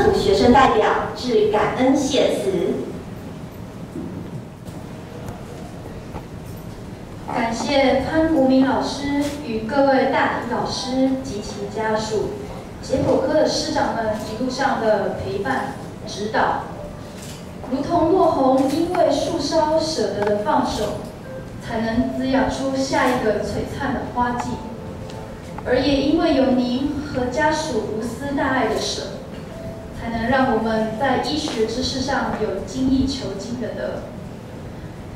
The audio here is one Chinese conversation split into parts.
处学生代表致感恩谢词。感谢潘国明老师与各位大体老师及其家属、解剖科的师长们一路上的陪伴指导，如同落红因为树梢舍得的放手，才能滋养出下一个璀璨的花季。而也因为有您和家属无私大爱的舍，才能让我们在医学知识上有精益求精的得。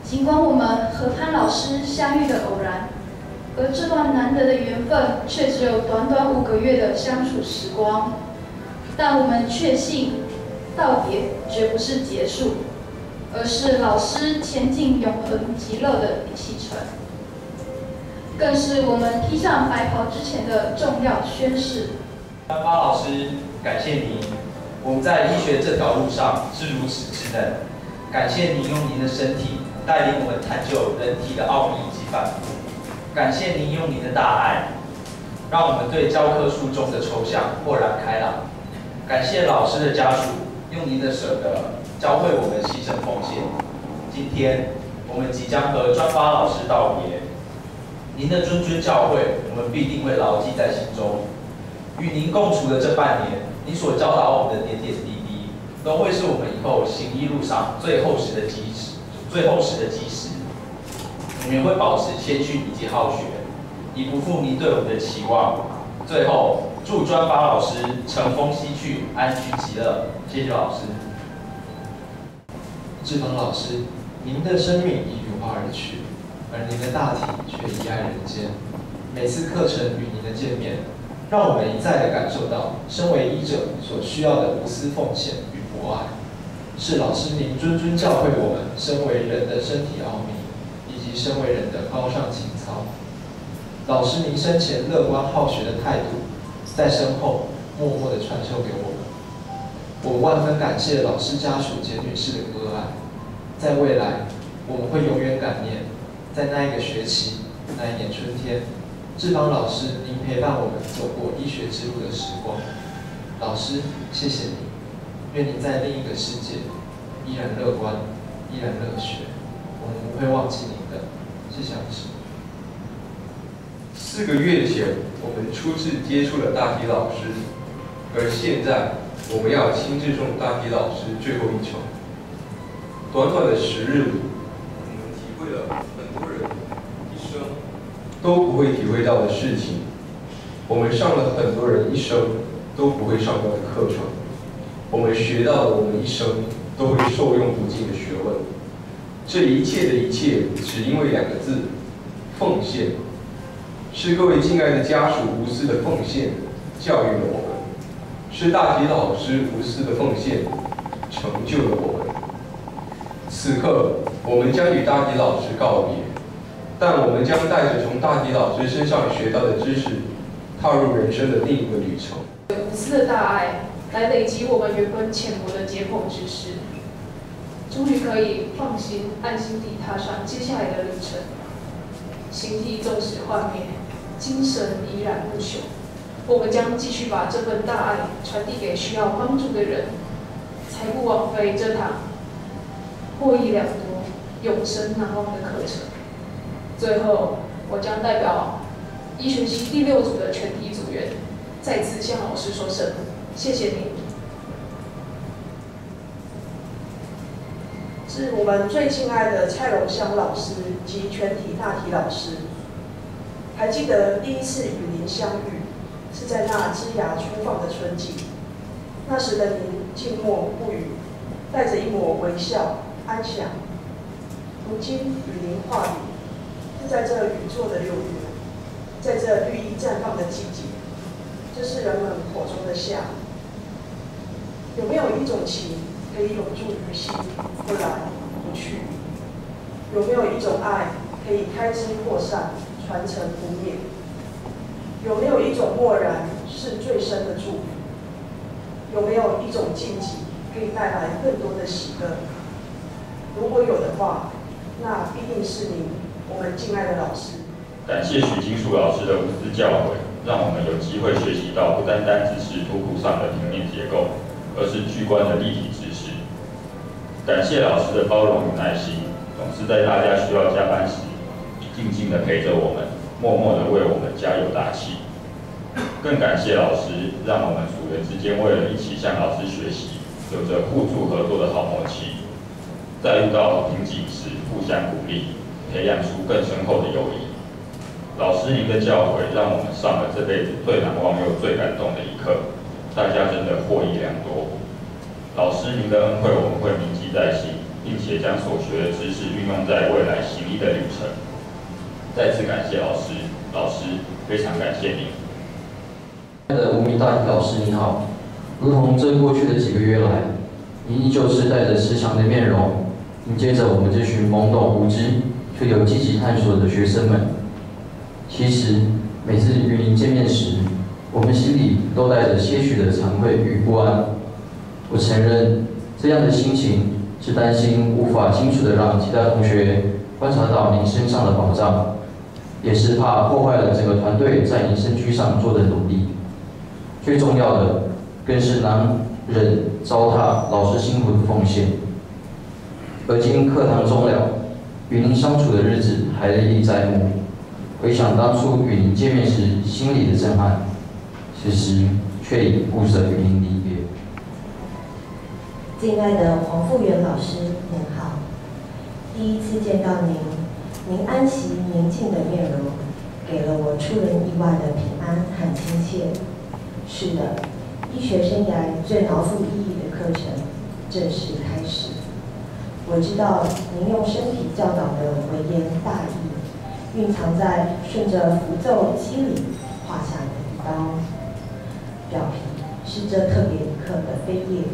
尽管我们和潘老师相遇的偶然，而这段难得的缘分却只有短短5个月的相处时光，但我们确信，道别绝不是结束，而是老师前进永恒极乐的启程，更是我们披上白袍之前的重要宣誓。潘老师，感谢您，我们在医学这条路上是如此稚嫩，感谢您用您的身体带领我们探究人体的奥秘及反复，感谢您用您的大爱，让我们对教科书中的抽象豁然开朗。感谢老师的家属用您的舍得教会我们牺牲奉献。今天我们即将和专发老师道别，您的谆谆教诲，我们必定会牢记在心中。与您共处的这半年，您所教导我们的点点滴滴，都会是我们以后行医路上最厚实的基石。我们也会保持谦逊以及好学，以不负您对我们的期望。最后，祝专发老师乘风西去，安居极乐。谢谢老师。志芳老师，您的生命已如花而去，而您的大体却遗爱人间。每次课程与您的见面，让我们一再地感受到身为医者所需要的无私奉献与博爱。是老师您谆谆教诲我们身为人的身体奥秘，以及身为人的高尚情操。老师您生前乐观好学的态度，在身后默默地传授给我们。我万分感谢老师家属简女士的关爱。在未来，我们会永远感念，在那一个学期，那一年春天，志芳老师您陪伴我们走过医学之路的时光。老师，谢谢您。愿您在另一个世界依然乐观，依然热血，我们不会忘记您的。谢谢老师。4个月前，我们初次接触了大体老师，而现在我们要亲自送大体老师最后一程。短短的10日里，我们体会了很多人一生都不会体会到的事情，我们上了很多人一生都不会上到的课程。我们学到了我们一生都会受用不尽的学问，这一切的一切，只因为2个字：奉献。是各位敬爱的家属无私的奉献，教育了我们；是大体老师无私的奉献，成就了我们。此刻，我们将与大体老师告别，但我们将带着从大体老师身上学到的知识，踏入人生的另一个旅程。无私的大爱。来累积我们原本浅薄的解剖知识，终于可以放心、安心地踏上接下来的旅程。形体纵使幻灭，精神依然不朽。我们将继续把这份大爱传递给需要帮助的人，才不枉费这堂获益良多、永生难忘的课程。最后，我将代表医学系第6组的全体组员，再次向老师说声。谢谢您。致我们最敬爱的蔡荣香老师及全体大体老师，还记得第一次与您相遇，是在那枝芽初放的春季。那时的您静默不语，带着一抹微笑安详。如今与您话语，是在这雨做的6月，在这绿意绽放的季节，这是人们口中的夏。有没有一种情可以永驻于心，不来不去？有没有一种爱可以开枝扩散，传承不灭？有没有一种漠然是最深的祝福？有没有一种禁忌可以带来更多的喜乐？如果有的话，那必定是您，我们敬爱的老师。感谢许金树老师的无私教诲，让我们有机会学习到不单单只是图谱上的平面结构，而是具观的立体知识。感谢老师的包容与耐心，总是在大家需要加班时，静静地陪着我们，默默地为我们加油打气。更感谢老师，让我们组员之间为了一起向老师学习，有着互助合作的好默契。在遇到瓶颈时，互相鼓励，培养出更深厚的友谊。老师您的教诲，让我们上了这辈子最难忘又最感动的一课，大家真的获益良多。老师您的恩惠，我们会铭记在心，并且将所学的知识运用在未来行医的旅程。再次感谢老师，老师非常感谢您。亲爱的无名大体老师你好，如同这过去的几个月来，你依旧是带着慈祥的面容，迎接着我们这群懵懂无知却有积极探索的学生们。其实每次与您见面时，我们心里都带着些许的惭愧与不安。我承认，这样的心情是担心无法清楚地让其他同学观察到您身上的宝藏，也是怕破坏了整个团队在您身躯上做的努力。最重要的，更是难忍糟蹋老师辛苦的奉献。而今课堂终了，与您相处的日子还历历在目。回想当初与您见面时心里的震撼，此时却已不舍与您离别。敬爱的黄复元老师，您好。第一次见到您，您安息宁静的面容，给了我出人意外的平安和亲切。是的，医学生涯最脑腹意义的课程正式开始。我知道您用身体教导的微言大义，蕴藏在顺着符咒肌理画下的一刀。表皮是这特别一刻的扉页，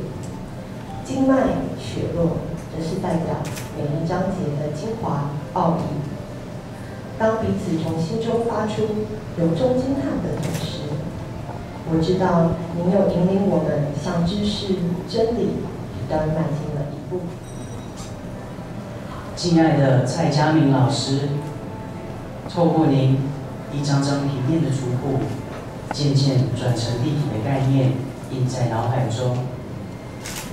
经脉血络则是代表每一章节的精华奥义。当彼此从心中发出由衷惊叹的同时，我知道您又引领我们向知识真理不断迈进了一步。敬爱的蔡佳明老师，透过您一张张平面的图谱，渐渐转成立体的概念，印在脑海中。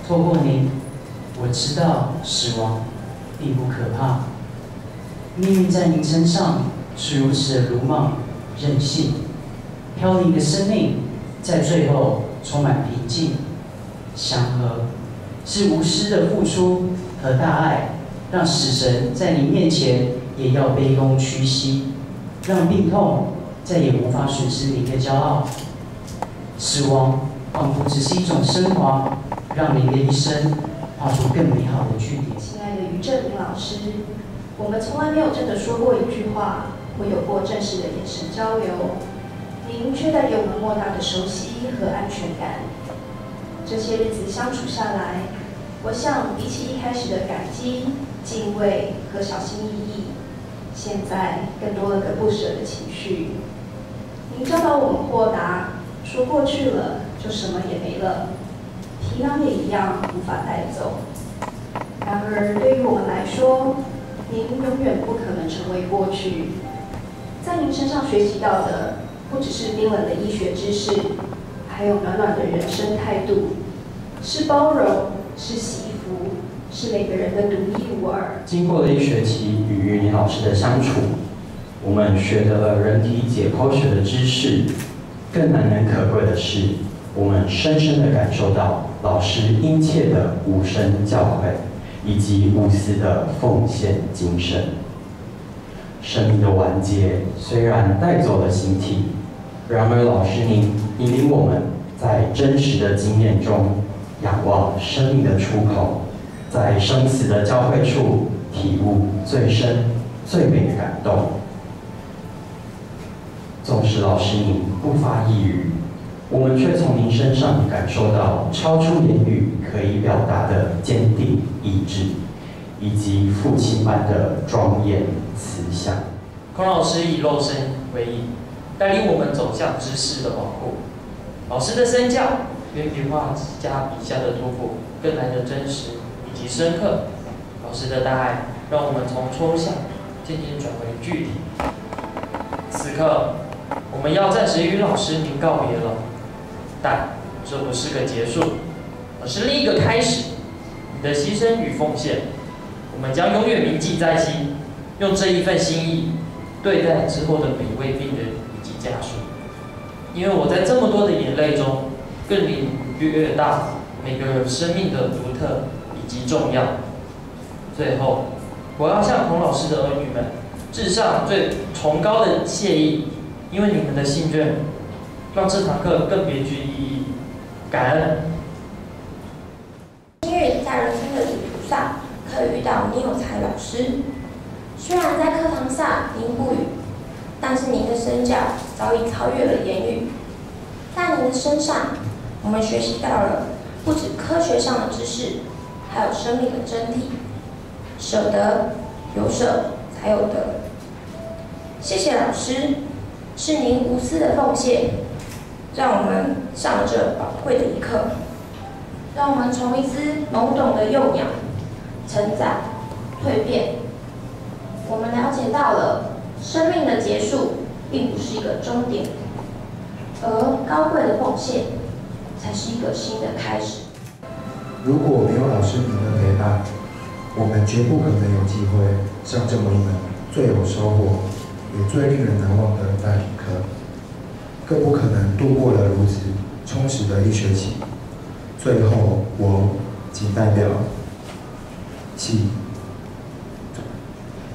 透过您，我知道死亡并不可怕，命运在您身上是如此的鲁莽、任性，飘零的生命在最后充满平静、祥和，是无私的付出和大爱。让死神在您面前也要卑躬屈膝，让病痛再也无法损失您的骄傲。死亡仿佛只是一种升华，让您的一生画出更美好的句点。亲爱的于正明老师，我们从来没有真的说过一句话，或有过正式的眼神交流，您却带给我们莫大的熟悉和安全感。这些日子相处下来，我想比起一开始的感激、敬畏和小心翼翼，现在更多了个不舍的情绪。您教导我们豁达，说过去了就什么也没了，皮囊也一样无法带走。然而对于我们来说，您永远不可能成为过去。在您身上学习到的，不只是冰冷的医学知识，还有暖暖的人生态度，是包容，是惜福，是每个人的独一无二。经过了一学期与林老师的相处，我们学得了人体解剖学的知识。更难能可贵的是，我们深深地感受到老师殷切的无声教诲，以及无私的奉献精神。生命的完结虽然带走了形体，然而老师您引领我们在真实的经验中仰望生命的出口，在生死的交汇处体悟最深最美的感动。纵使老师您不发一语，我们却从您身上感受到超出言语可以表达的坚定意志，以及父亲般的庄严慈祥。孔老师以肉身为引，带领我们走向知识的广阔。老师的身教，原笔画加笔下的图谱更来得真实以及深刻。老师的大爱，让我们从抽象渐渐转为具体。此刻，我们要暂时与老师您告别了，但这不是个结束，而而是另一个开始。你的牺牲与奉献，我们将永远铭记在心，用这一份心意对待之后的每一位病人以及家属。因为我在这么多的眼泪中，更领略到每个生命的独特以及重要。最后，我要向孔老师的儿女们致上最崇高的谢意，因为你们的信任，让这堂课更别具意义。感恩。幸运在人生的旅途上，可以遇到倪有才老师。虽然在课堂上您不语，但是您的身教早已超越了言语。在您的身上，我们学习到了不止科学上的知识，还有生命的真谛。舍得，有舍才有得。谢谢老师，是您无私的奉献，让我们上了这宝贵的一课，让我们从一只懵懂的幼鸟成长、蜕变。我们了解到了生命的结束并不是一个终点，而高贵的奉献才是一个新的开始。如果没有老师您的陪伴，我们绝不可能有机会上这么一门最有收获也最令人难忘的代理课，更不可能度过了如此充实的一学期。最后，我仅代表系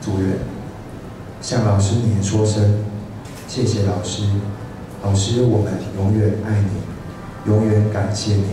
组员向老师您说声谢谢老师，老师我们永远爱你，永远感谢你。